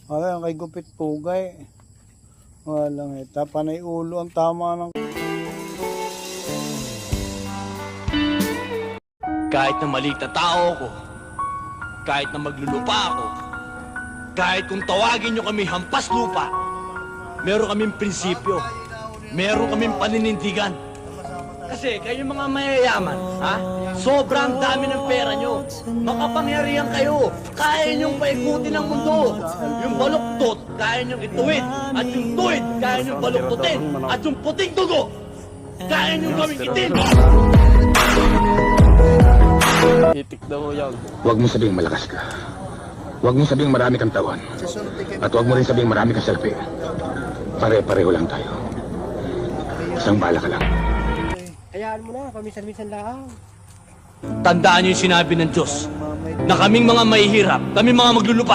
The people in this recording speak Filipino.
Ayan, kay Gupit Pugay. Walang ita. Panay ulo ang tama ng... Kahit na maliit na tao ko, kahit na maglulupa ako, kahit kung tawagin nyo kami hampas lupa, meron kaming prinsipyo, meron kaming paninindigan. Kasi kayo mga mayayaman, ha? Sobrang dami ng pera nyo. Makapangyarihan kayo. Kaya nyong paikutin ang mundo. Yung baluktot, kaya nyong ituwid. At yung tuwid, kaya nyong baluktutin. At yung puting dugo, kaya nyong gawing itim. Itik daw yan. Huwag mo sabing malakas ka. Huwag mo sabing marami kang tawan. At huwag mo rin sabing marami kang selfie. Pare-pareho lang tayo. Isang bala ka lang. Hayaan mo na, paminsan-minsan lang. Tandaan niyo yung sinabi ng Diyos na kaming mga mahihirap, kaming mga maglulupa,